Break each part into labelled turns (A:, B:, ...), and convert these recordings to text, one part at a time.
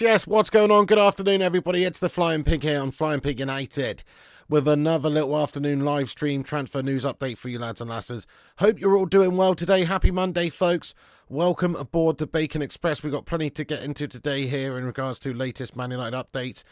A: Yes. What's going on? Good afternoon, everybody. It's the Flying Pig here on Flying Pig United with another little afternoon live stream transfer news update for you lads and lasses. Hope you're all doing well today. Happy Monday, folks. Welcome aboard the Bacon Express. We've got plenty to get into today here in regards to latest Man United updates.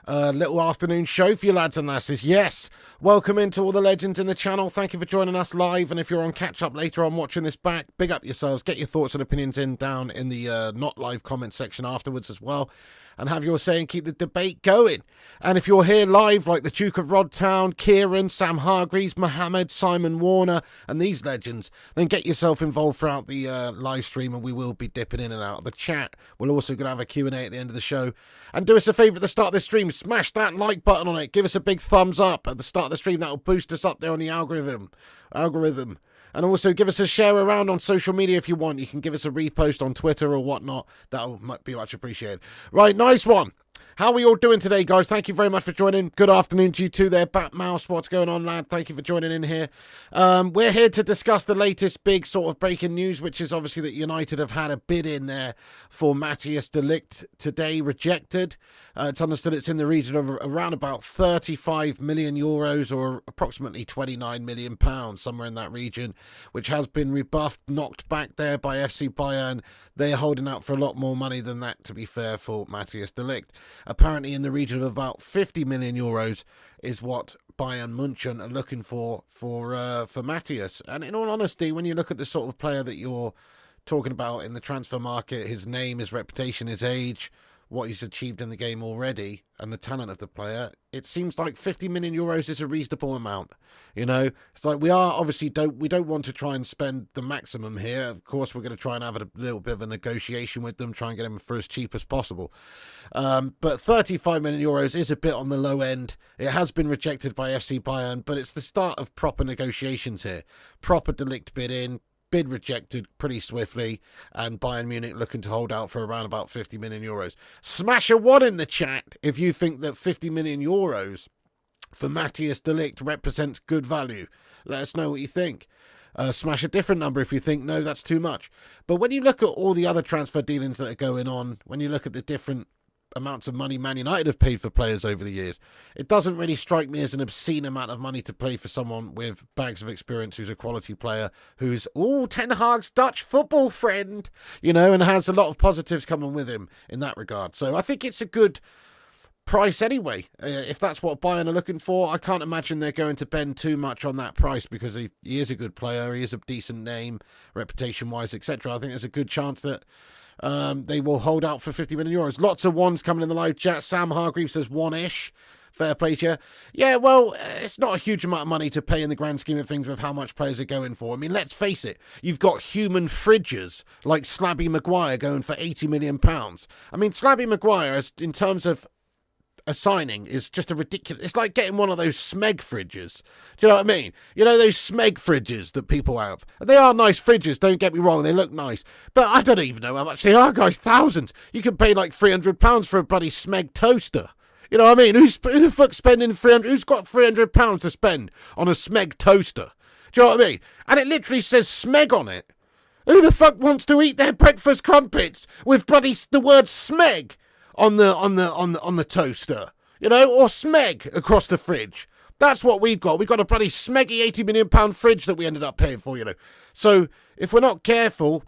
A: Little afternoon show for you lads and lasses. Yes, welcome into all the legends in the channel. Thank you for joining us live, and if you're on catch up later on watching this back, big up yourselves. Get your thoughts and opinions in down in the not live comment section afterwards as well, and have your say and keep the debate going. And if you're here live like the Duke of Rodtown, Kieran, Sam Hargreaves, Mohammed, Simon Warner and these legends, then get yourself involved throughout the live stream, and we will be dipping in and out of the chat. We're also going to have a Q&A at the end of the show. And do us a favour at the start of this stream, smash that like button on it. Give us a big thumbs up at the start of the stream. That'll boost us up there on the algorithm. And also give us a share around on social media if you want. You can give us a repost on Twitter or whatnot. That'll be much appreciated. Right, nice one. How are we all doing today, guys? Thank you very much for joining. Good afternoon to you too there, Batmouse. What's going on, lad? Thank you for joining in here. We're here to discuss the latest big sort of breaking news, which is obviously that United have had a bid in there for Matthijs de Ligt today, rejected. It's understood it's in the region of around about 35 million euros or approximately 29 million pounds, somewhere in that region, which has been rebuffed, knocked back there by FC Bayern. They're holding out for a lot more money than that, to be fair, for Matthijs de Ligt. Apparently in the region of about 50 million euros is what Bayern Munich are looking for Matthijs. And in all honesty, when you look at the sort of player that you're talking about in the transfer market, his name, his reputation, his age, what he's achieved in the game already, and the talent of the player, it seems like 50 million euros is a reasonable amount. You know, it's like we don't want to try and spend the maximum here. Of course, we're going to try and have a little bit of a negotiation with them, try and get them for as cheap as possible. But 35 million euros is a bit on the low end. It has been rejected by FC Bayern, but it's the start of proper negotiations here. Proper De Ligt bid rejected pretty swiftly, and Bayern Munich looking to hold out for around about 50 million euros. Smash a 1 in the chat if you think that 50 million euros for Matthijs de Ligt represents good value. Let us know what you think. Smash a different number if you think, no, that's too much. But when you look at all the other transfer dealings that are going on, when you look at the different amounts of money Man United have paid for players over the years, it doesn't really strike me as an obscene amount of money to pay for someone with bags of experience who's a quality player, who's Ten Hag's Dutch football friend, you know, and has a lot of positives coming with him in that regard. So I think it's a good price anyway. If that's what Bayern are looking for, I can't imagine they're going to bend too much on that price, because he is a good player, he is a decent name, reputation-wise, etc. I think there's a good chance that they will hold out for 50 million euros. Lots of ones coming in the live chat. Sam Hargreaves says one-ish. Fair play to you. Yeah, well, it's not a huge amount of money to pay in the grand scheme of things with how much players are going for. I mean, let's face it. You've got human fridges like Slabby Maguire going for 80 million pounds. I mean, Slabby Maguire, in terms of a signing, is just a ridiculous. It's like getting one of those Smeg fridges. Do you know what I mean? You know those Smeg fridges that people have? They are nice fridges, don't get me wrong, they look nice. But I don't even know how much they are, guys. Thousands. You can pay like £300 for a bloody Smeg toaster. You know what I mean? Who the fuck's spending 300? Who's got £300 to spend on a Smeg toaster? Do you know what I mean? And it literally says Smeg on it. Who the fuck wants to eat their breakfast crumpets with bloody the word Smeg on the toaster, you know, or Smeg across the fridge? That's what we've got. We've got a bloody smeggy £80 million fridge that we ended up paying for, you know. So if we're not careful,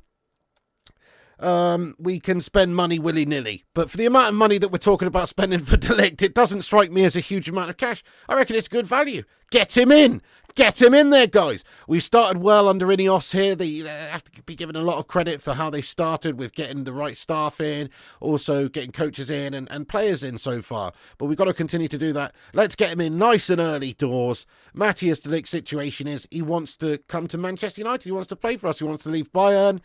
A: we can spend money willy-nilly. But for the amount of money that we're talking about spending for De Ligt, it doesn't strike me as a huge amount of cash. I reckon it's good value. Get him in. Get him in there, guys. We started well under Ineos here. They have to be given a lot of credit for how they started with getting the right staff in, also getting coaches in and players in so far. But we've got to continue to do that. Let's get him in nice and early doors. Matthijs De Ligt's situation is he wants to come to Manchester United. He wants to play for us. He wants to leave Bayern.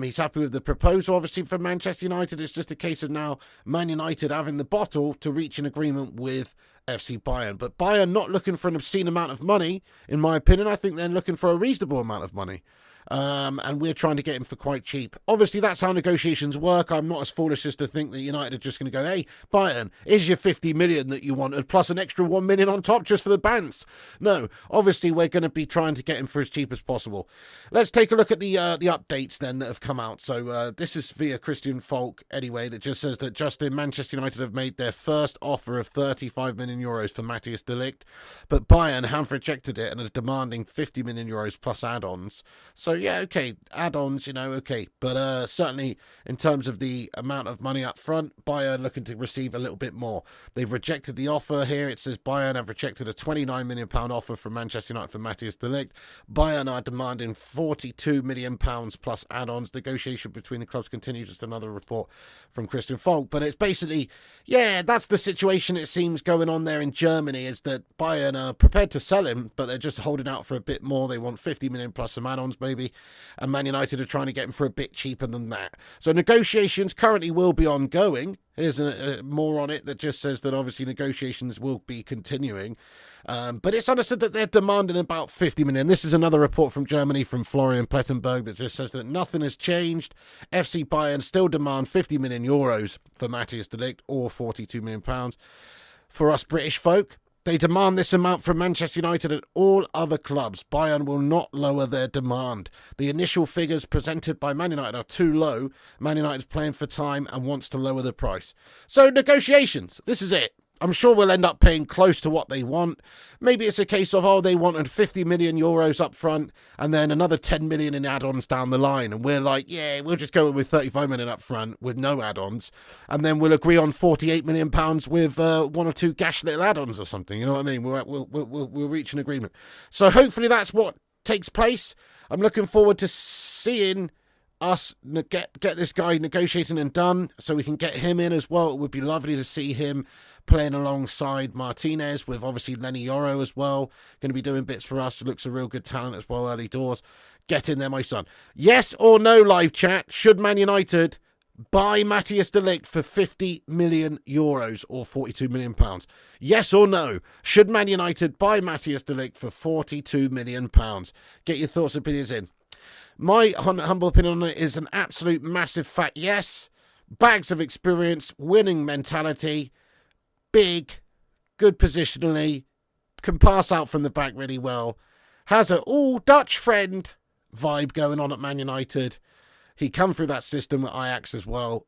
A: He's happy with the proposal, obviously, from Manchester United. It's just a case of now Man United having the bottle to reach an agreement with FC Bayern. But Bayern not looking for an obscene amount of money, in my opinion. I think they're looking for a reasonable amount of money. And we're trying to get him for quite cheap. Obviously, that's how negotiations work. I'm not as foolish as to think that United are just going to go, hey, Bayern, here's your 50 million that you wanted, plus an extra 1 million on top just for the bants. No, obviously, we're going to be trying to get him for as cheap as possible. Let's take a look at the updates then that have come out. So this is via Christian Falk, anyway, that just says that Justin, Manchester United have made their first offer of 35 million euros for Matthijs De Ligt, but Bayern have rejected it and are demanding 50 million euros plus add-ons. So yeah, okay, add-ons, okay. But certainly in terms of the amount of money up front, Bayern looking to receive a little bit more. They've rejected the offer here. It says Bayern have rejected a £29 million offer from Manchester United for Matthijs De Ligt. Bayern are demanding £42 million plus add-ons. Negotiation between the clubs continue. Just another report from Christian Falk. But it's basically, yeah, that's the situation it seems going on there in Germany, is that Bayern are prepared to sell him, but they're just holding out for a bit more. They want 50 million plus some add-ons, maybe. And Man United are trying to get him for a bit cheaper than that. So negotiations currently will be ongoing. Here's more on it that just says that obviously negotiations will be continuing. But it's understood that they're demanding about 50 million. This is another report from Germany from Florian Plettenberg that just says that nothing has changed. FC Bayern still demand 50 million euros for Matthijs De Ligt, or 42 million pounds. For us British folk, they demand this amount from Manchester United and all other clubs. Bayern will not lower their demand. The initial figures presented by Man United are too low. Man United is playing for time and wants to lower the price. So negotiations, this is it. I'm sure we'll end up paying close to what they want. Maybe it's a case of, they wanted 50 million euros up front and then another 10 million in add-ons down the line. And we're like, yeah, we'll just go with 35 million up front with no add-ons. And then we'll agree on 48 million pounds with one or two gash little add-ons or something. You know what I mean? We'll reach an agreement. So hopefully that's what takes place. I'm looking forward to seeing us get this guy negotiating and done so we can get him in as well. It would be lovely to see him playing alongside Martinez, with obviously Lenny Yoro as well. Going to be doing bits for us. Looks a real good talent as well early doors. Get in there, my son. Yes or no, live chat? Should Man United buy Matthijs De Ligt for 50 million euros or 42 million pounds? Yes or no? Should Man United buy Matthijs De Ligt for 42 million pounds? Get your thoughts and opinions in. My humble opinion on it is an absolute massive fat yes. Bags of experience, winning mentality, big, good positionally, can pass out from the back really well, has a Dutch friend vibe going on at Man United. He come through that system at Ajax as well.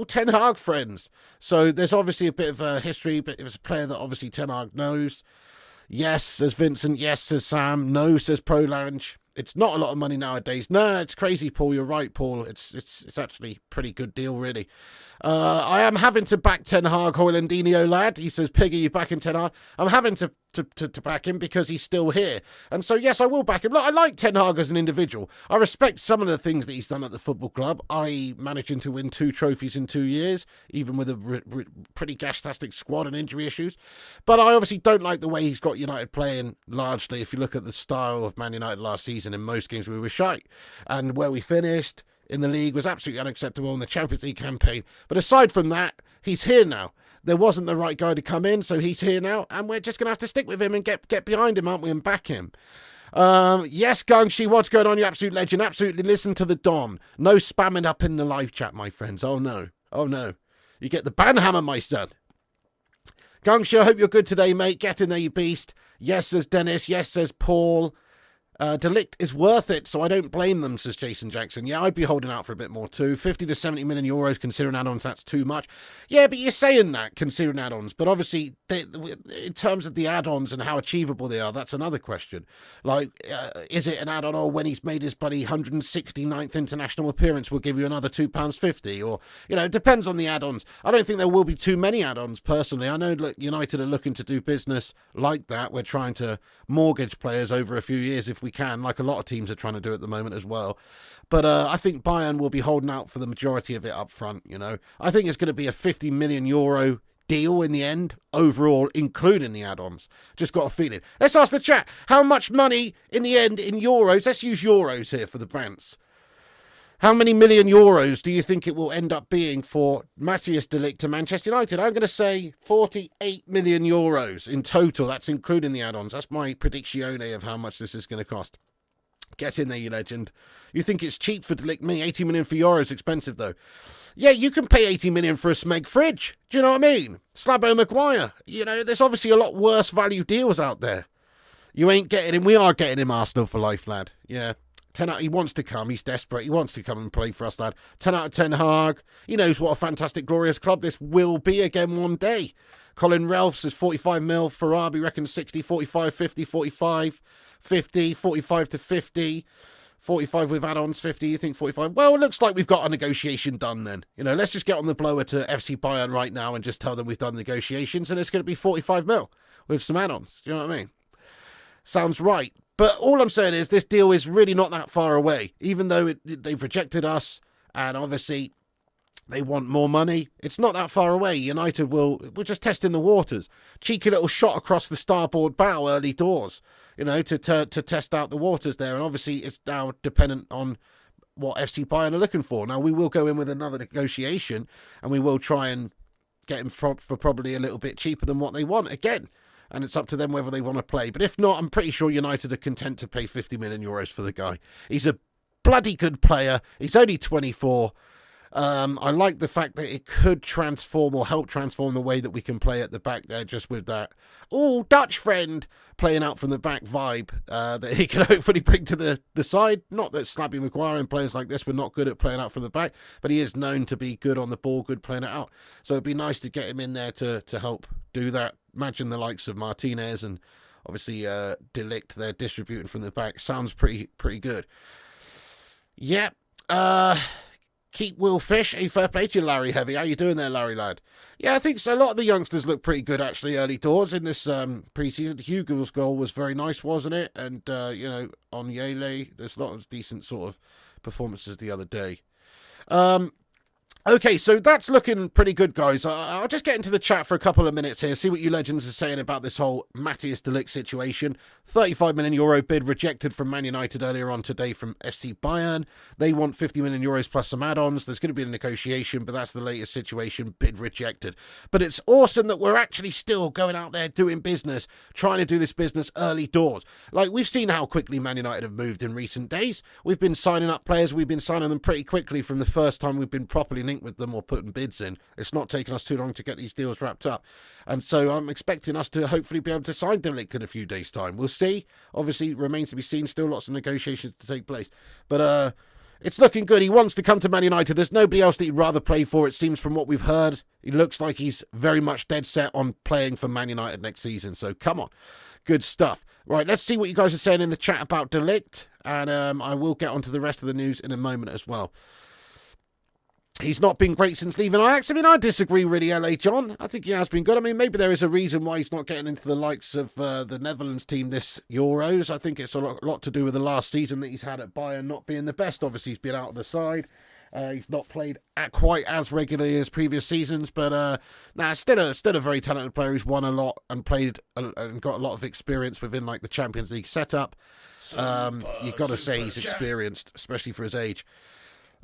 A: Ten Hag friends. So there's obviously a bit of a history, but it was a player that obviously Ten Hag knows. Yes, says Vincent. Yes, says Sam. No, says Prolange. It's not a lot of money nowadays. No, it's crazy, Paul. You're right, Paul. It's actually a pretty good deal, really. I am having to back Ten Hag, Hoylandinho lad. He says, Piggy, you backing Ten Hag? I'm having to back him because he's still here. And so, yes, I will back him. Look, I like Ten Hag as an individual. I respect some of the things that he's done at the football club, i.e. managing to win 2 trophies in 2 years, even with a pretty gastastic squad and injury issues. But I obviously don't like the way he's got United playing largely. If you look at the style of Man United last season, in most games we were shite. And where we finished in the league was absolutely unacceptable in the Champions League campaign. But aside from that, he's here now. There wasn't the right guy to come in, so he's here now, and we're just going to have to stick with him and get behind him, aren't we, and back him. Yes, Gungshi, what's going on, you absolute legend? Absolutely, listen to the Don. No spamming up in the live chat, my friends. Oh, no. Oh, no. You get the banhammer, my son. Gungshi, I hope you're good today, mate. Get in there, you beast. Yes, says Dennis. Yes, says Paul. De Ligt is worth it, so I don't blame them, says Jason Jackson. Yeah, I'd be holding out for a bit more too. 50 to 70 million euros considering add-ons, that's too much. Yeah, but you're saying that considering add-ons. But obviously, in terms of the add-ons and how achievable they are, that's another question. Like, is it an add-on, or when he's made his bloody 169th international appearance, we'll give you another £2.50? Or, it depends on the add-ons. I don't think there will be too many add-ons, personally. I know United are looking to do business like that. We're trying to mortgage players over a few years if we can, like a lot of teams are trying to do at the moment as well. But I think Bayern will be holding out for the majority of it up front, I think it's going to be a 50 million euro deal in the end, overall, including the add-ons. Just got a feeling. Let's ask the chat, how much money in the end in euros? Let's use euros here for the Brants. How many million euros do you think it will end up being for Matthijs de Ligt to Manchester United? I'm going to say 48 million euros in total. That's including the add-ons. That's my prediction of how much this is going to cost. Get in there, you legend. You think it's cheap for De Ligt? Me, 80 million for euros, expensive though. Yeah, you can pay 80 million for a Smeg fridge. Do you know what I mean? Slabo Maguire. There's obviously a lot worse value deals out there. You ain't getting him. We are getting him Arsenal for life, lad. Yeah. 10 out, he wants to come. He's desperate. He wants to come and play for us, lad. 10 out of 10 Haag. He knows what a fantastic, glorious club this will be again one day. Colin Ralph says 45 mil. Farabi reckons 60, 45, 50, 45, 50, 45 to 50. 45 with add-ons, 50, you think 45? Well, it looks like we've got a negotiation done then. Let's just get on the blower to FC Bayern right now and just tell them we've done negotiations, and it's going to be 45 mil with some add-ons. Do you know what I mean? Sounds right. But all I'm saying is this deal is really not that far away, even though they've rejected us, and obviously they want more money. It's not that far away. United we're just testing the waters. Cheeky little shot across the starboard bow early doors, to test out the waters there. And obviously it's now dependent on what FC Bayern are looking for. Now, we will go in with another negotiation, and we will try and get him for probably a little bit cheaper than what they want again. And it's up to them whether they want to play. But if not, I'm pretty sure United are content to pay 50 million euros for the guy. He's a bloody good player. He's only 24. I like the fact that it could transform or help transform the way that we can play at the back there, just with that, Dutch friend playing out from the back vibe that he can hopefully bring to the side. Not that Slabby Maguire and players like this were not good at playing out from the back, but he is known to be good on the ball, good playing it out. So it'd be nice to get him in there to help do that. Imagine the likes of Martinez and obviously De Ligt there distributing from the back. Sounds pretty good. Yep. Keep Will Fish, a fair play to you, Larry Heavy. How you doing there, Larry lad? Yeah, I think so. A lot of the youngsters look pretty good, actually, early doors in this pre-season. Hugo's goal was very nice, wasn't it? And, on Yele, there's a lot of decent sort of performances the other day. Okay, so that's looking pretty good, guys. I'll just get into the chat for a couple of minutes here, see what you legends are saying about this whole Matthijs de Ligt situation. 35 million euro bid rejected from Man United earlier on today from FC Bayern. They want 50 million euros plus some add-ons. There's going to be a negotiation, but that's the latest situation. Bid rejected. But it's awesome that we're actually still going out there doing business, trying to do this business early doors. Like, we've seen how quickly Man United have moved in recent days. We've been signing up players. We've been signing them pretty quickly from the first time we've been properly linked with them or putting bids in. It's not taken us too long to get these deals wrapped up, and so I'm expecting us to hopefully be able to sign De Ligt in a few days' time. We'll see. Obviously, remains to be seen. Still lots of negotiations to take place, but it's looking good. He wants to come to Man United. There's nobody else that he'd rather play for, it seems, from what we've heard. He looks like he's very much dead set on playing for Man United next season, so come on. Good stuff. Right, let's see what you guys are saying in the chat about De Ligt, and I will get onto the rest of the news in a moment as well. He's not been great since leaving Ajax. I mean, I disagree really, LA John. I think he has been good. I mean, maybe there is a reason why he's not getting into the likes of the Netherlands team this Euros. I think it's a lot to do with the last season that he's had at Bayern not being the best. Obviously, he's been out of the side. He's not played quite as regularly as previous seasons, but still a very talented player who's won a lot and played and got a lot of experience within like the Champions League setup. You've got to say he's experienced, especially for his age.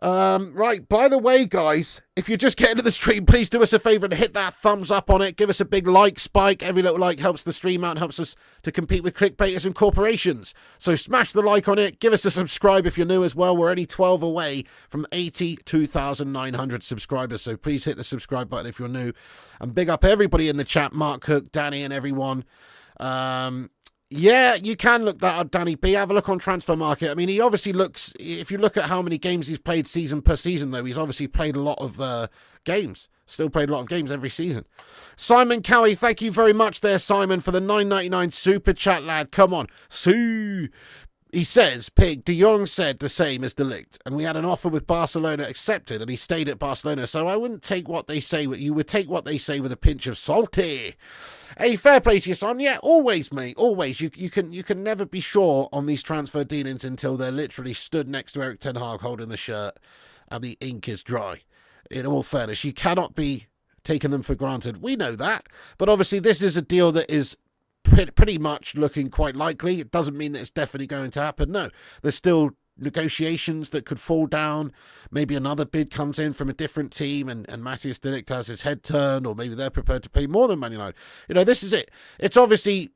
A: Right, by the way, guys, if you're just getting to the stream, please do us a favour and hit that thumbs up on it. Give us a big like spike. Every little like helps the stream out and helps us to compete with clickbaiters and corporations. So smash the like on it. Give us a subscribe if you're new as well. We're only 12 away from 82,900 subscribers. So please hit the subscribe button if you're new. And big up everybody in the chat, Mark Cook, Danny and everyone. Yeah, you can look that up, Danny B. Have a look on Transfer Market. I mean, he obviously looks, if you look at how many games he's played season per season, though, he's obviously played a lot of games. Still played a lot of games every season. Simon Cowie, thank you very much there, Simon, for the $9.99 super chat, lad. Come on. Sue. He says, Pig, De Jong said the same as De Ligt, and we had an offer with Barcelona accepted, and he stayed at Barcelona, so I wouldn't take what they say, you would take what they say with a pinch of salty. Hey, fair play to your son. Yeah, always, mate, always. You can never be sure on these transfer dealings until they're literally stood next to Erik ten Hag holding the shirt, and the ink is dry. In all fairness, you cannot be taking them for granted. We know that, but obviously this is a deal that is pretty much looking quite likely. It doesn't mean that it's definitely going to happen. No, there's still negotiations that could fall down. Maybe another bid comes in from a different team and Matthijs de Ligt has his head turned, or maybe they're prepared to pay more than Man United. You know, this is it. It's obviously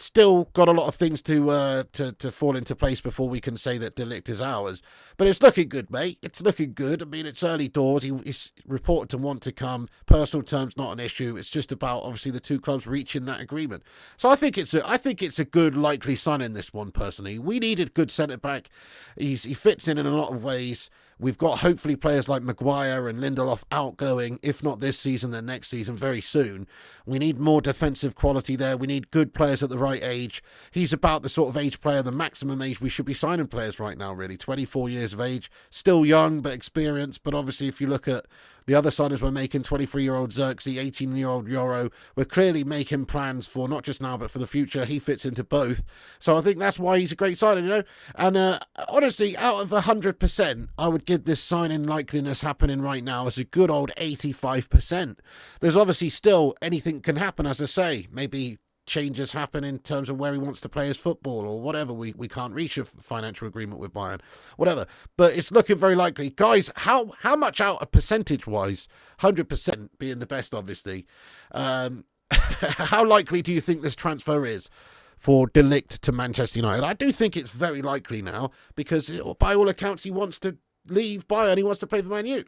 A: still got a lot of things to fall into place before we can say that De Ligt is ours. But it's looking good, mate. It's looking good. I mean, it's early doors. He's reported to want to come. Personal terms not an issue. It's just about obviously the two clubs reaching that agreement. So I think it's a good likely signing, this one personally. We needed good centre back. He fits in a lot of ways. We've got hopefully players like Maguire and Lindelof outgoing, if not this season, then next season, very soon. We need more defensive quality there. We need good players at the right age. He's about the sort of age player, the maximum age we should be signing players right now, really. 24 years of age. Still young, but experienced. But obviously, if you look at the other signings we're making, 23-year-old Xerxes, 18-year-old Euro, we're clearly making plans for not just now, but for the future. He fits into both. So I think that's why he's a great signing, you know. And honestly, out of 100%, I would give this signing likeliness happening right now as a good old 85%. There's obviously still anything can happen, as I say. Maybe changes happen in terms of where he wants to play his football or whatever. We can't reach a financial agreement with Bayern, whatever. But it's looking very likely. Guys, how much out of percentage-wise, 100% being the best, obviously, how likely do you think this transfer is for De Ligt to Manchester United? I do think it's very likely now because, by all accounts, he wants to leave Bayern. He wants to play for Man U.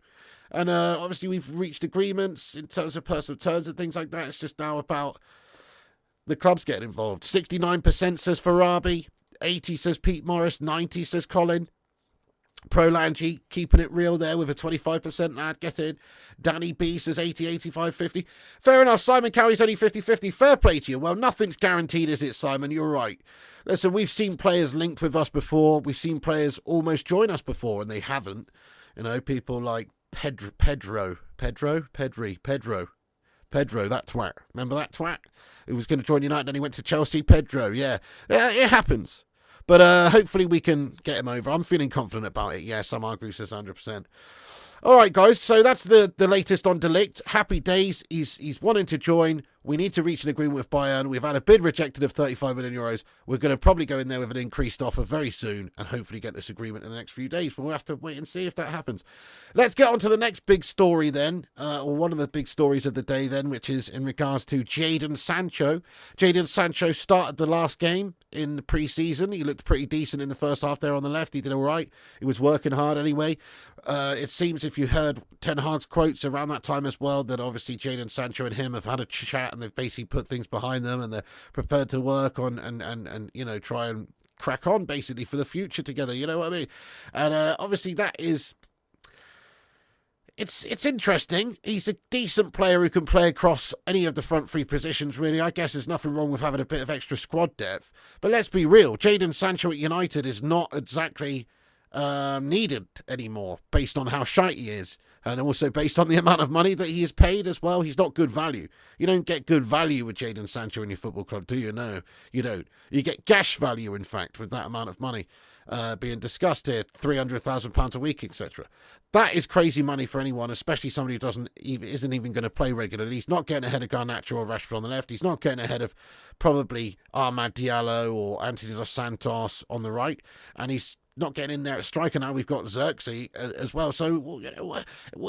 A: And obviously we've reached agreements in terms of personal terms and things like that. It's just now about the clubs getting involved. 69% says Farabi, 80 says Pete Morris, 90 says Colin. Prolangi keeping it real there with a 25% lad getting. Danny B says 80, 85, 50. Fair enough, Simon Cowie's only 50-50. Fair play to you. Well, nothing's guaranteed, is it, Simon? You're right. Listen, we've seen players linked with us before. We've seen players almost join us before, and they haven't. You know, people like Pedro, that twat. Remember that twat? Who was going to join United and he went to Chelsea? Pedro, yeah. It happens. But hopefully we can get him over. I'm feeling confident about it. Yes, I'm arguing says 100%. All right, guys. So that's the latest on De Ligt. Happy days. He's wanting to join. We need to reach an agreement with Bayern. We've had a bid rejected of 35 million euros. We're going to probably go in there with an increased offer very soon and hopefully get this agreement in the next few days. But we'll have to wait and see if that happens. Let's get on to the next big story then, or one of the big stories of the day then, which is in regards to Jadon Sancho. Jadon Sancho started the last game in the pre-season. He looked pretty decent in the first half there on the left. He did all right. He was working hard anyway. It seems, if you heard Ten Hag's quotes around that time as well, that obviously Jadon Sancho and him have had a chat and they've basically put things behind them and they're prepared to work on and you know, try and crack on basically for the future together. You know what I mean? And obviously that is... It's interesting. He's a decent player who can play across any of the front three positions, really. I guess there's nothing wrong with having a bit of extra squad depth. But let's be real. Jadon Sancho at United is not exactly needed anymore, based on how shite he is. And also based on the amount of money that he is paid as well. He's not good value. You don't get good value with Jadon Sancho in your football club, do you? No, you don't. You get gash value, in fact, with that amount of money being discussed here, £300,000 a week, etc. That is crazy money for anyone, especially somebody who isn't even going to play regularly. He's not getting ahead of Garnacho or Rashford on the left. He's not getting ahead of probably Amad Diallo or Anthony Dos Santos on the right. And he's not getting in there at striker now. We've got Xerxes as well. So, you know,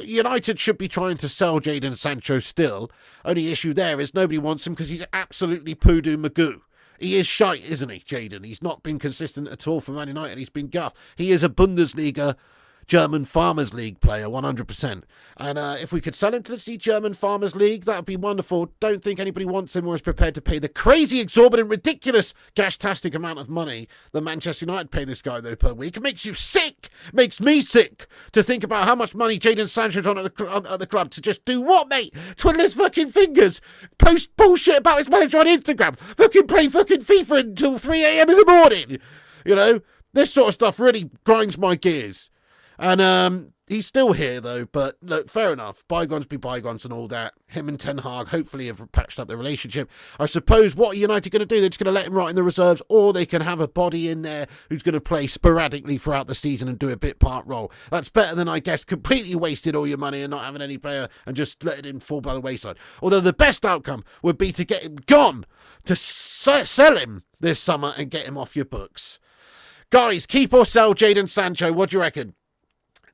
A: United should be trying to sell Jadon Sancho still. Only issue there is nobody wants him because he's absolutely poodoo magoo. He is shite, isn't he, Jadon? He's not been consistent at all for Man United. He's been guff. He is a Bundesliga German Farmers League player, 100%. And if we could sell him to the German Farmers League, that would be wonderful. Don't think anybody wants him or is prepared to pay the crazy, exorbitant, ridiculous, gash-tastic amount of money that Manchester United pay this guy, though, per week. It makes you sick. Makes me sick to think about how much money Jadon Sancho's on at the club to just do what, mate? Twiddle his fucking fingers. Post bullshit about his manager on Instagram. Fucking play fucking FIFA until 3 a.m. in the morning. You know? This sort of stuff really grinds my gears. And he's still here, though, but look, fair enough. Bygones be bygones and all that. Him and Ten Hag hopefully have patched up their relationship. I suppose what are United going to do? They're just going to let him rot in the reserves, or they can have a body in there who's going to play sporadically throughout the season and do a bit part role. That's better than, I guess, completely wasted all your money and not having any player and just letting him fall by the wayside. Although the best outcome would be to get him gone, to sell him this summer and get him off your books. Guys, keep or sell Jadon Sancho. What do you reckon?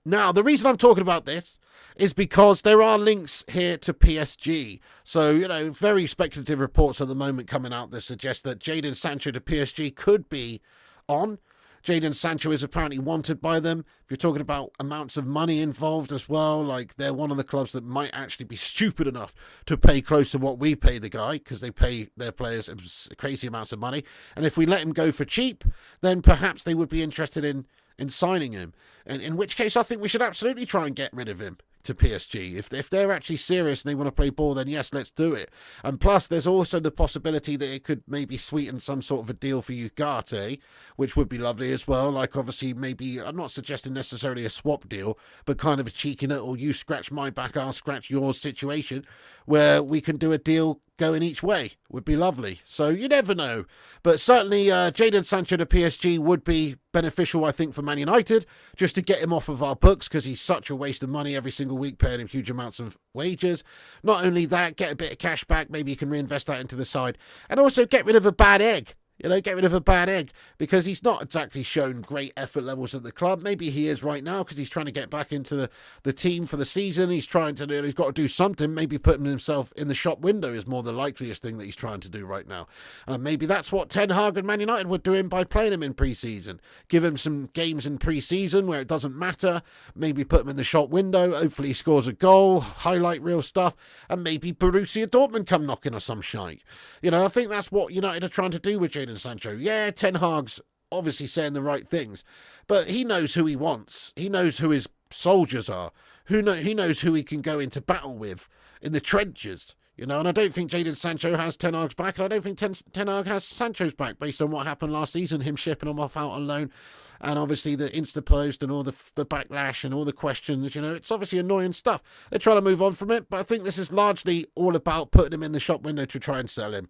A: Now, the reason I'm talking about this is because there are links here to PSG. So, you know, very speculative reports at the moment coming out that suggest that Jadon Sancho to PSG could be on. Jadon Sancho is apparently wanted by them. If you're talking about amounts of money involved as well, like they're one of the clubs that might actually be stupid enough to pay close to what we pay the guy, because they pay their players crazy amounts of money. And if we let him go for cheap, then perhaps they would be interested in signing him. And in which case, I think we should absolutely try and get rid of him to PSG. If they're actually serious and they want to play ball, then yes, let's do it. And plus, there's also the possibility that it could maybe sweeten some sort of a deal for Ugarte, which would be lovely as well. Like, obviously, maybe, I'm not suggesting necessarily a swap deal, but kind of a cheeky little you scratch my back, I'll scratch yours situation, where we can do a deal going each way. Would be lovely. So you never know. But certainly Jadon Sancho to PSG would be beneficial, I think, for Man United, just to get him off of our books, because he's such a waste of money every single week, paying him huge amounts of wages. Not only that, get a bit of cash back, maybe you can reinvest that into the side, and also get rid of a bad egg. You know, get rid of a bad egg, because he's not exactly shown great effort levels at the club. Maybe he is right now because he's trying to get back into the team for the season. He's got to do something. Maybe putting himself in the shop window is more the likeliest thing that he's trying to do right now. And maybe that's what Ten Hag and Man United were doing by playing him in pre-season. Give him some games in pre-season where it doesn't matter. Maybe put him in the shop window. Hopefully he scores a goal, highlight real stuff, and maybe Borussia Dortmund come knocking or some shite. You know, I think that's what United are trying to do with Jadon Sancho. Yeah, Ten Hag's obviously saying the right things, but he knows who he wants. He knows who his soldiers are. He knows who he can go into battle with in the trenches. You know, and I don't think Jadon Sancho has Ten Hag's back, and I don't think Ten Hag has Sancho's back, based on what happened last season, him shipping him off out on loan, and obviously the Insta post and all the backlash and all the questions. You know, it's obviously annoying stuff. They're trying to move on from it, but I think this is largely all about putting him in the shop window to try and sell him.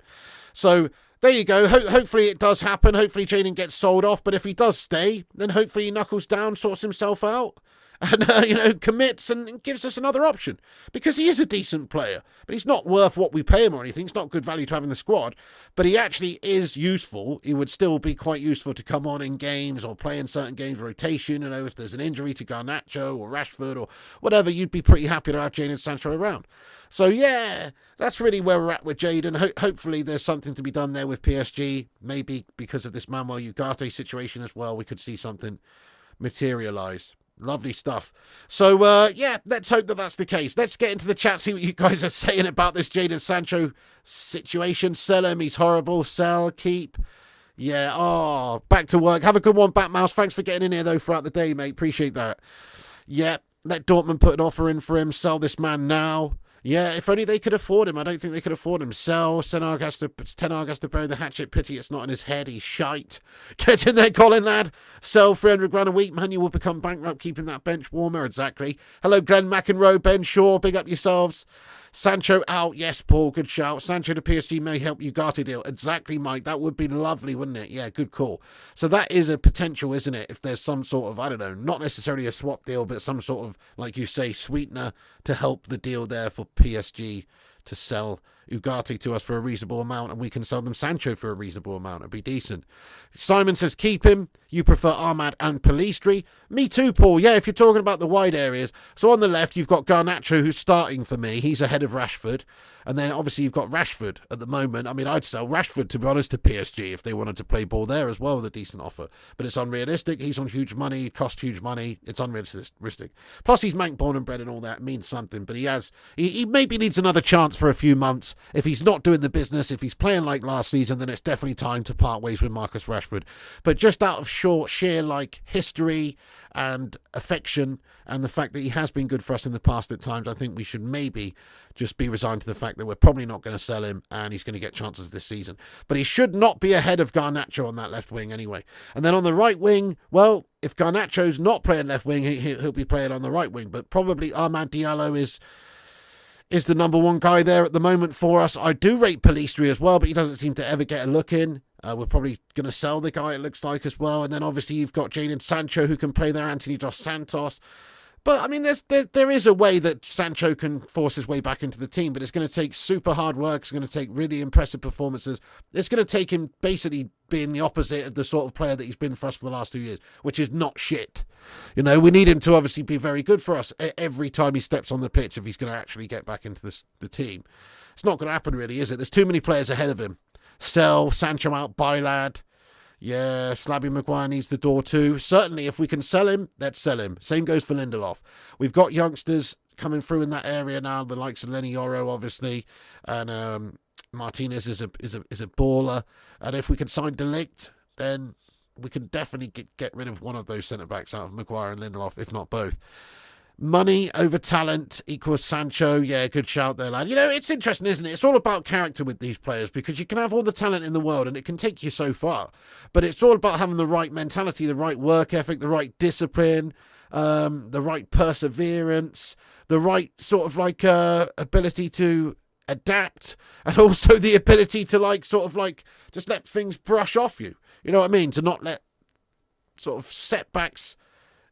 A: So there you go. Hopefully it does happen. Hopefully Jadon gets sold off, but if he does stay, then hopefully he knuckles down, sorts himself out, and commits and gives us another option, because he is a decent player, but he's not worth what we pay him or anything. It's not good value to have in the squad, but he actually is useful. He would still be quite useful to come on in games or play in certain games, rotation. You know, if there's an injury to Garnacho or Rashford or whatever, you'd be pretty happy to have Jadon Sancho around. So yeah, that's really where we're at with Jadon. Hopefully there's something to be done there with PSG. Maybe because of this Manuel Ugarte situation as well, we could see something materialise. Lovely stuff. So, yeah, let's hope that that's the case. Let's get into the chat, see what you guys are saying about this Jadon Sancho situation. Sell him, he's horrible. Sell, keep. Yeah, back to work. Have a good one, Batmouse. Thanks for getting in here, though, throughout the day, mate. Appreciate that. Yeah, let Dortmund put an offer in for him. Sell this man now. Yeah, if only they could afford him. I don't think they could afford him. Sell. Ten Hag has to bury the hatchet. Pity it's not in his head. He's shite. Get in there, Colin, lad. Sell 300 grand a week, man. You will become bankrupt keeping that bench warmer. Exactly. Hello, Glenn McEnroe, Ben Shaw. Big up yourselves. Sancho out. Yes, Paul. Good shout. Sancho to PSG may help Ugarte deal. Exactly, Mike. That would be lovely, wouldn't it? Yeah, good call. So that is a potential, isn't it? If there's some sort of, I don't know, not necessarily a swap deal, but some sort of, like you say, sweetener to help the deal there for PSG to sell Ugarte to us for a reasonable amount, and we can sell them Sancho for a reasonable amount. It'd be decent. Simon says keep him. You prefer Ahmad and Pellistri. Me too, Paul. Yeah, if you're talking about the wide areas. So on the left, you've got Garnacho, who's starting for me. He's ahead of Rashford. And then obviously you've got Rashford at the moment. I mean, I'd sell Rashford, to be honest, to PSG if they wanted to play ball there as well with a decent offer. But it's unrealistic. He's on huge money. It costs huge money. It's unrealistic. Plus, he's Manc born and bred and all that. It means something. But he maybe needs another chance for a few months. If he's not doing the business, if he's playing like last season, then it's definitely time to part ways with Marcus Rashford. But just out of sheer like history and affection and the fact that he has been good for us in the past at times, I think we should maybe just be resigned to the fact that we're probably not going to sell him and he's going to get chances this season. But he should not be ahead of Garnacho on that left wing anyway. And then on the right wing, well, if Garnacho's not playing left wing, he'll be playing on the right wing. But probably Amad Diallo is the number one guy there at the moment for us. I do rate Pellistri as well, but he doesn't seem to ever get a look in. We're probably going to sell the guy, it looks like, as well. And then obviously you've got Jadon Sancho, who can play there, Anthony Dos Santos. But, I mean, there is a way that Sancho can force his way back into the team, but it's going to take super hard work. It's going to take really impressive performances. It's going to take him basically being the opposite of the sort of player that he's been for us for the last 2 years, which is not shit. You know, we need him to obviously be very good for us every time he steps on the pitch if he's going to actually get back into the team. It's not going to happen, really, is it? There's too many players ahead of him. Sell, Sancho out, buy lad. Yeah, Slabby Maguire needs the door too. Certainly, if we can sell him, let's sell him. Same goes for Lindelof. We've got youngsters coming through in that area now, the likes of Lenny Yoro, obviously, and Martinez is a baller. And if we can sign De Ligt, then we can definitely get rid of one of those centre-backs out of Maguire and Lindelof, if not both. Money over talent equals Sancho. Yeah, good shout there, lad. You know, it's interesting, isn't it? It's all about character with these players because you can have all the talent in the world and it can take you so far. But it's all about having the right mentality, the right work ethic, the right discipline, the right perseverance, the right sort of like ability to adapt, and also the ability to like sort of like just let things brush off you. You know what I mean? To not let sort of setbacks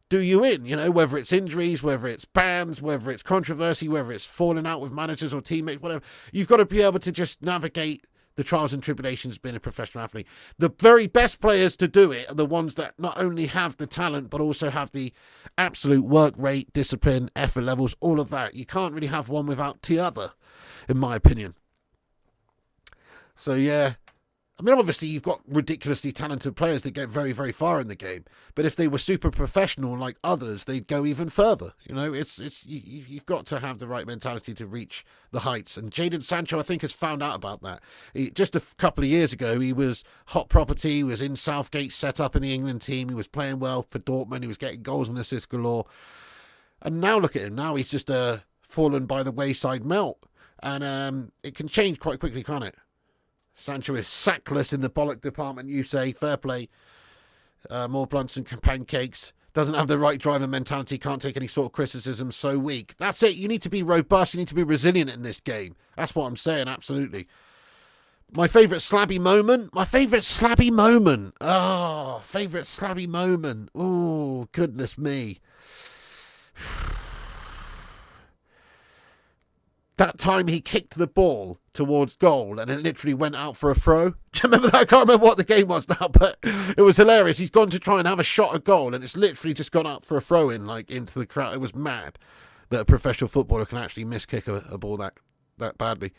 A: do you in, you know, whether it's injuries, whether it's bans, whether it's controversy, whether it's falling out with managers or teammates, whatever. You've got to be able to just navigate the trials and tribulations of being a professional athlete. The very best players to do it are the ones that not only have the talent, but also have the absolute work rate, discipline, effort levels, all of that. You can't really have one without the other, in my opinion. So, yeah. I mean, obviously, you've got ridiculously talented players that get very, very far in the game. But if they were super professional like others, they'd go even further. You know, you've got to have the right mentality to reach the heights. And Jadon Sancho, I think, has found out about that. Just a couple of years ago, he was hot property. He was in Southgate, set up in the England team. He was playing well for Dortmund. He was getting goals and assists galore. And now look at him. Now he's just fallen by the wayside melt. And it can change quite quickly, can't it? Sancho is sackless in the bollock department, you say. Fair play. More blunts than pancakes. Doesn't have the right driver mentality. Can't take any sort of criticism. So weak. That's it. You need to be robust. You need to be resilient in this game. That's what I'm saying. Absolutely. My favourite slabby moment. Oh, favourite slabby moment. Oh, goodness me. That time he kicked the ball towards goal and it literally went out for a throw. Do you remember that? I can't remember what the game was now, but it was hilarious. He's gone to try and have a shot at goal and it's literally just gone out for a throw in, like into the crowd. It was mad that a professional footballer can actually miskick a ball that badly.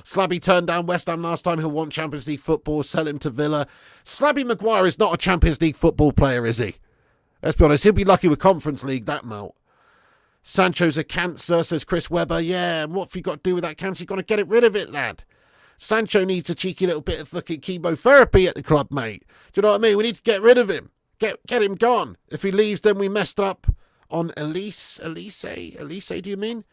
A: Slabby turned down West Ham last time. He'll want Champions League football. Sell him to Villa. Slabby Maguire is not a Champions League football player, is he? Let's be honest. He'll be lucky with Conference League, that melt. Sancho's a cancer, says Chris Webber. Yeah, and what have you got to do with that cancer? You've got to get rid of it, lad. Sancho needs a cheeky little bit of fucking chemotherapy at the club, mate. Do you know what I mean? We need to get rid of him. Get him gone. If he leaves, then we messed up on Elise, do you mean?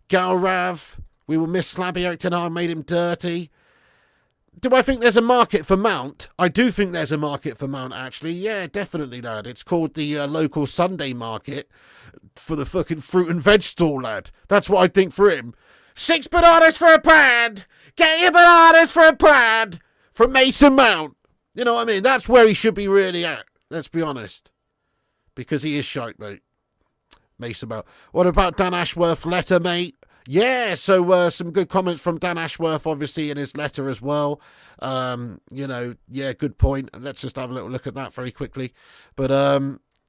A: Galrav. We will miss Slabby. Eric Ten Hag made him dirty. Do I think there's a market for Mount? I do think there's a market for Mount, actually. Yeah, definitely, lad. It's called the local Sunday market for the fucking fruit and veg stall, lad. That's what I think for him. 6 bananas for a pound. Get your bananas for a pound from Mason Mount. You know what I mean? That's where he should be really at. Let's be honest. Because he is shite, mate. Mason Mount. What about Dan Ashworth letter, mate? Yeah, so some good comments from Dan Ashworth, obviously, in his letter as well. Yeah, good point. And let's just have a little look at that very quickly. But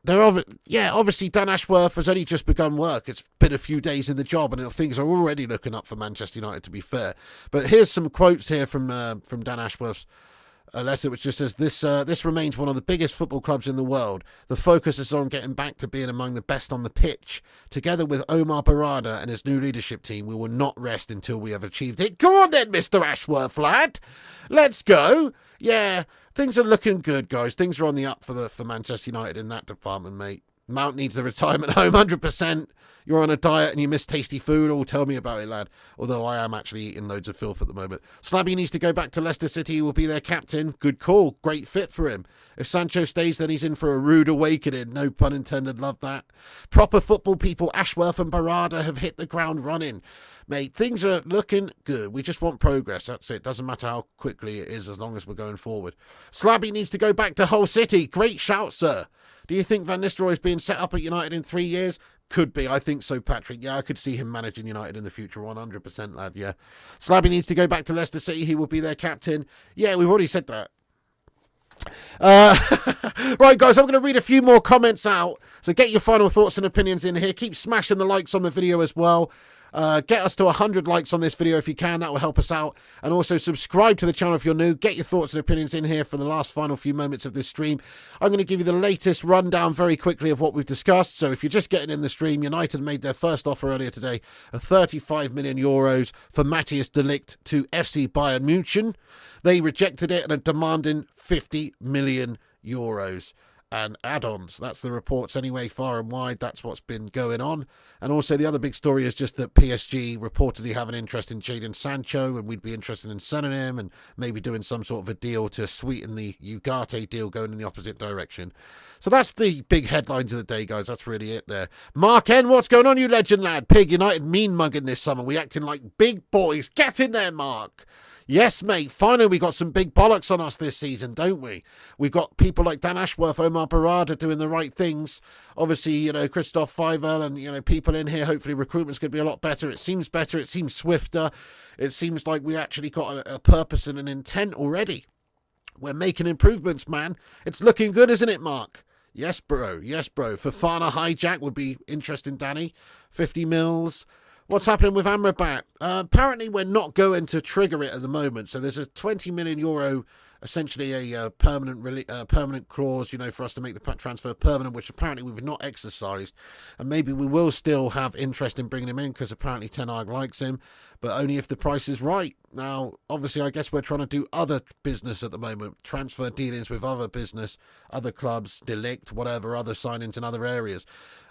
A: obviously Dan Ashworth has only just begun work. It's been a few days in the job, and things are already looking up for Manchester United, to be fair. But here's some quotes here from Dan Ashworth's a letter which just says, this remains one of the biggest football clubs in the world. The focus is on getting back to being among the best on the pitch. Together with Omar Barada and his new leadership team, we will not rest until we have achieved it. Go on then, Mr. Ashworth, lad. Let's go. Yeah, things are looking good, guys. Things are on the up for Manchester United in that department, mate. Mount needs the retirement home, 100%. You're on a diet and you miss tasty food. Oh, tell me about it, lad. Although I am actually eating loads of filth at the moment. Slabby needs to go back to Leicester City. He will be their captain. Good call. Great fit for him. If Sancho stays, then he's in for a rude awakening. No pun intended. Love that. Proper football people, Ashworth and Barada, have hit the ground running. Mate, things are looking good. We just want progress. That's it. Doesn't matter how quickly it is as long as we're going forward. Slabby needs to go back to Hull City. Great shout, sir. Do you think Van Nistelrooy is being set up at United in 3 years? Could be. I think so, Patrick. Yeah, I could see him managing United in the future, 100%, lad, yeah. Slabby needs to go back to Leicester City. He will be their captain. Yeah, we've already said that. Right, guys, I'm going to read a few more comments out. So get your final thoughts and opinions in here. Keep smashing the likes on the video as well. Get us to 100 likes on this video if you can. That will help us out. And also subscribe to the channel if you're new. Get your thoughts and opinions in here for the last final few moments of this stream. I'm going to give you the latest rundown very quickly of what we've discussed. So if you're just getting in the stream, United made their first offer earlier today of 35 million euros for Matthijs de Ligt to FC Bayern Munich. They rejected it and are demanding 50 million euros. And add-ons. That's the reports anyway, far and wide. That's what's been going on. And also the other big story is just that PSG reportedly have an interest in Jadon Sancho, and we'd be interested in selling him and maybe doing some sort of a deal to sweeten the Ugarte deal going in the opposite direction. So that's the big headlines of the day, guys. That's really it there. Mark N, what's going on, you legend lad? Pig United mean mugging this summer. We acting like big boys. Get in there, Mark. Yes, mate, finally we got some big bollocks on us this season, don't we? We've got people like Dan Ashworth, Omar Barada doing the right things. Obviously, Christoph Feivel and, people in here. Hopefully recruitment's going to be a lot better. It seems better. It seems swifter. It seems like we actually got a purpose and an intent already. We're making improvements, man. It's looking good, isn't it, Mark? Yes, bro. Yes, bro. Fofana hijack would be interesting, Danny. 50 mils. What's happening with Amrabat? Apparently, we're not going to trigger it at the moment. So there's a 20 million euro, essentially a permanent clause, for us to make the transfer permanent, which apparently we've not exercised. And maybe we will still have interest in bringing him in because apparently Ten Hag likes him, but only if the price is right. Now, obviously, I guess we're trying to do other business at the moment, transfer dealings with other business, other clubs, De Ligt, whatever, other signings in other areas.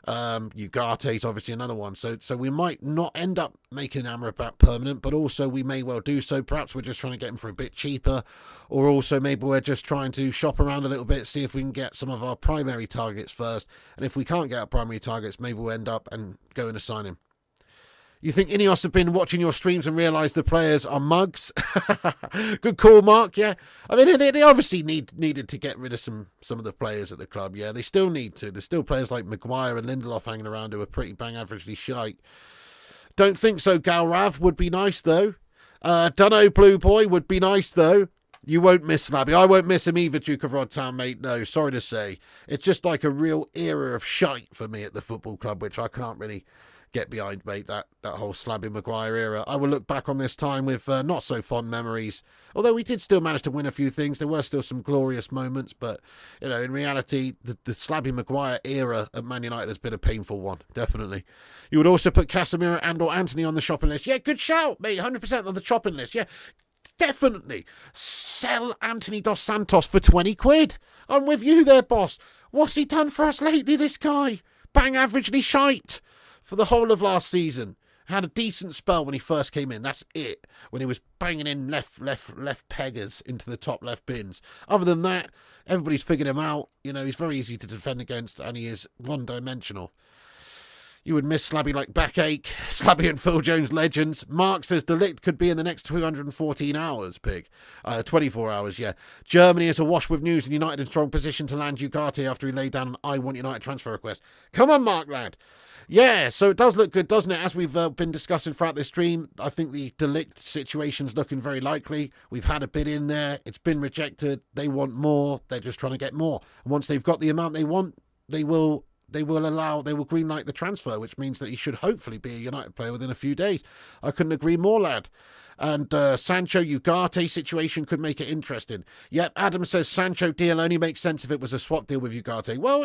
A: Ugarte is obviously another one. So we might not end up making Amrabat permanent, but also we may well do so. Perhaps we're just trying to get him for a bit cheaper, or also maybe we're just trying to shop around a little bit, see if we can get some of our primary targets first. And if we can't get our primary targets, maybe we'll end up and go in to sign him. You think Ineos have been watching your streams and realised the players are mugs? Good call, Mark, yeah. I mean, they obviously needed to get rid of some of the players at the club, yeah. They still need to. There's still players like Maguire and Lindelof hanging around who are pretty bang averagely shite. Don't think so, Galrav. Would be nice, though. Dunno, Blue Boy. Would be nice, though. You won't miss Slabby. I won't miss him either, Duke of Rodtown, mate. No, sorry to say. It's just like a real era of shite for me at the football club, which I can't really get behind, mate, that whole Slabby Maguire era. I will look back on this time with not so fond memories. Although we did still manage to win a few things. There were still some glorious moments, but, in reality, the Slabby Maguire era at Man United has been a painful one, definitely. You would also put Casemiro and or Anthony on the shopping list. Yeah, good shout, mate, 100% on the shopping list, yeah. Definitely. Sell Anthony Dos Santos for 20 quid. I'm with you there, boss. What's he done for us lately, this guy? Bang averagely shite. For the whole of last season. Had a decent spell when he first came in. That's it. When he was banging in left peggers into the top left bins. Other than that, everybody's figured him out. He's very easy to defend against and he is one-dimensional. You would miss Slabby like backache. Slabby and Phil Jones legends. Mark says De Ligt could be in the next 214 hours, pig. 24 hours, yeah. Germany is awash with news and United in strong position to land Ugarte after he laid down an I want United transfer request. Come on, Mark, lad. Yeah, so it does look good, doesn't it? As we've been discussing throughout this stream, I think the De Ligt situation's looking very likely. We've had a bid in there. It's been rejected. They want more. They're just trying to get more. And once they've got the amount they want, they will greenlight the transfer, which means that he should hopefully be a United player within a few days. I couldn't agree more, lad. And Sancho Ugarte situation could make it interesting. Yep, Adam says Sancho deal only makes sense if it was a swap deal with Ugarte. Well,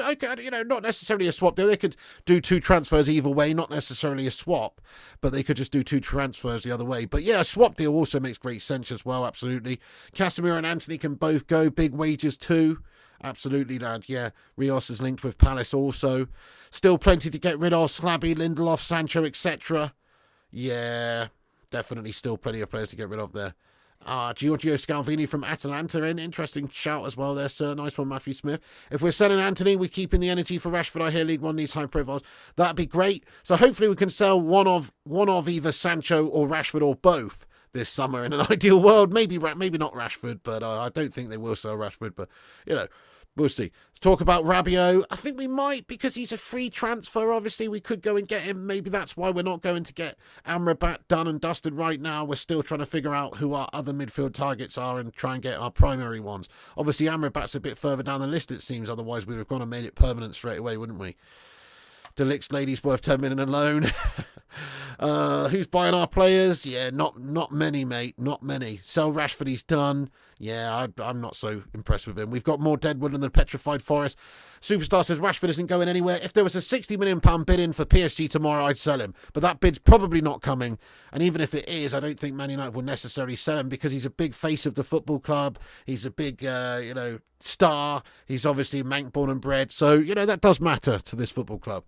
A: not necessarily a swap deal. They could do two transfers either way, not necessarily a swap, but they could just do two transfers the other way. But yeah, a swap deal also makes great sense as well, absolutely. Casemiro and Anthony can both go, big wages too. Absolutely, lad. Yeah, Rios is linked with Palace also. Still plenty to get rid of. Slabby, Lindelof, Sancho, etc. Yeah, definitely still plenty of players to get rid of there. Giorgio Scalvini from Atalanta in. Interesting shout as well there, sir. Nice one, Matthew Smith. If we're selling Anthony, we're keeping the energy for Rashford. I hear League One needs high profiles. That'd be great. So hopefully we can sell one of either Sancho or Rashford or both this summer in an ideal world. Maybe not Rashford, but I don't think they will sell Rashford. But, we'll see. Let's talk about Rabiot. I think we might, because he's a free transfer. Obviously, we could go and get him. Maybe that's why we're not going to get Amrabat done and dusted right now. We're still trying to figure out who our other midfield targets are and try and get our primary ones. Obviously, Amrabat's a bit further down the list, it seems. Otherwise, we would have gone and made it permanent straight away, wouldn't we? De Ligt's lady's worth 10 million alone. Who's buying our players? Yeah, not many, mate. Not many. Sell Rashford, he's done. Yeah, I'm not so impressed with him. We've got more Deadwood than the Petrified Forest. Superstar says Rashford isn't going anywhere. If there was a £60 million bid in for PSG tomorrow, I'd sell him. But that bid's probably not coming. And even if it is, I don't think Man United will necessarily sell him because he's a big face of the football club. He's a big, star. He's obviously Manc born and bred. So, that does matter to this football club.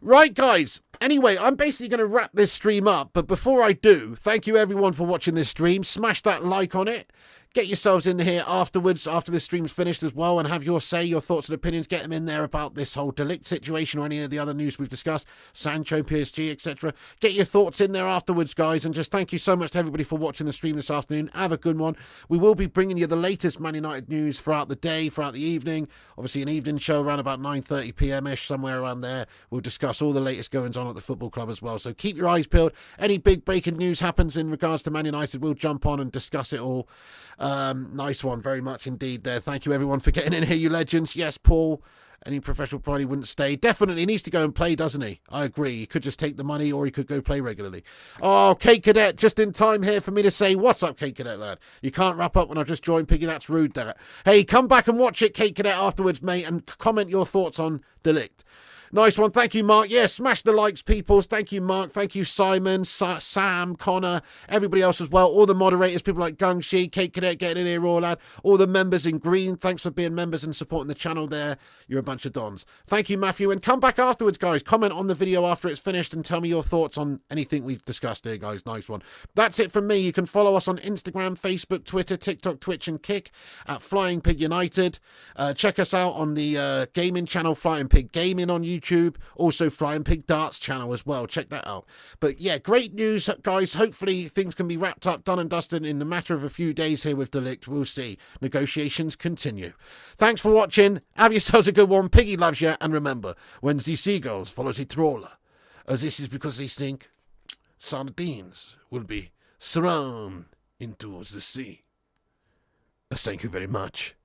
A: Right, guys. Anyway, I'm basically going to wrap this stream up. But before I do, thank you everyone for watching this stream. Smash that like on it. Get yourselves in here afterwards, after this stream's finished as well, and have your say, your thoughts and opinions. Get them in there about this whole De Ligt situation or any of the other news we've discussed, Sancho, PSG, etc. Get your thoughts in there afterwards, guys, and just thank you so much to everybody for watching the stream this afternoon. Have a good one. We will be bringing you the latest Man United news throughout the day, throughout the evening. Obviously, an evening show around about 9:30 p.m.-ish, somewhere around there. We'll discuss all the latest goings-on at the football club as well. So keep your eyes peeled. Any big breaking news happens in regards to Man United, we'll jump on and discuss it all. Nice one, very much indeed there. Thank you everyone for getting in here, you legends. Yes, Paul, any professional pride, he wouldn't stay. Definitely needs to go and play, doesn't he? I agree. He could just take the money or he could go play regularly. Oh, Kate Cadet, just in time here for me to say, what's up, Kate Cadet, lad? You can't wrap up when I've just joined, Piggy. That's rude, there. Hey, come back and watch it, Kate Cadet, afterwards, mate, and comment your thoughts on De Ligt. Nice one. Thank you, Mark. Yeah, smash the likes, peoples. Thank you, Mark. Thank you, Simon, Sam, Connor, everybody else as well. All the moderators, people like Gungshi, Kate Cadet getting in here, all lad. All the members in green. Thanks for being members and supporting the channel there. You're a bunch of dons. Thank you, Matthew. And come back afterwards, guys. Comment on the video after it's finished and tell me your thoughts on anything we've discussed here, guys. Nice one. That's it from me. You can follow us on Instagram, Facebook, Twitter, TikTok, Twitch, and Kick at Flying Pig United. Check us out on the gaming channel, Flying Pig Gaming on YouTube. Also, Flying Pig Darts channel as well. Check that out. But yeah, great news, guys. Hopefully things can be wrapped up, done and dusted in the matter of a few days here with De Ligt. We'll see. Negotiations continue. Thanks for watching. Have yourselves a good one. Piggy loves you. And remember, when the seagulls follow the trawler, this is because they think sardines will be thrown into the sea. Thank you very much.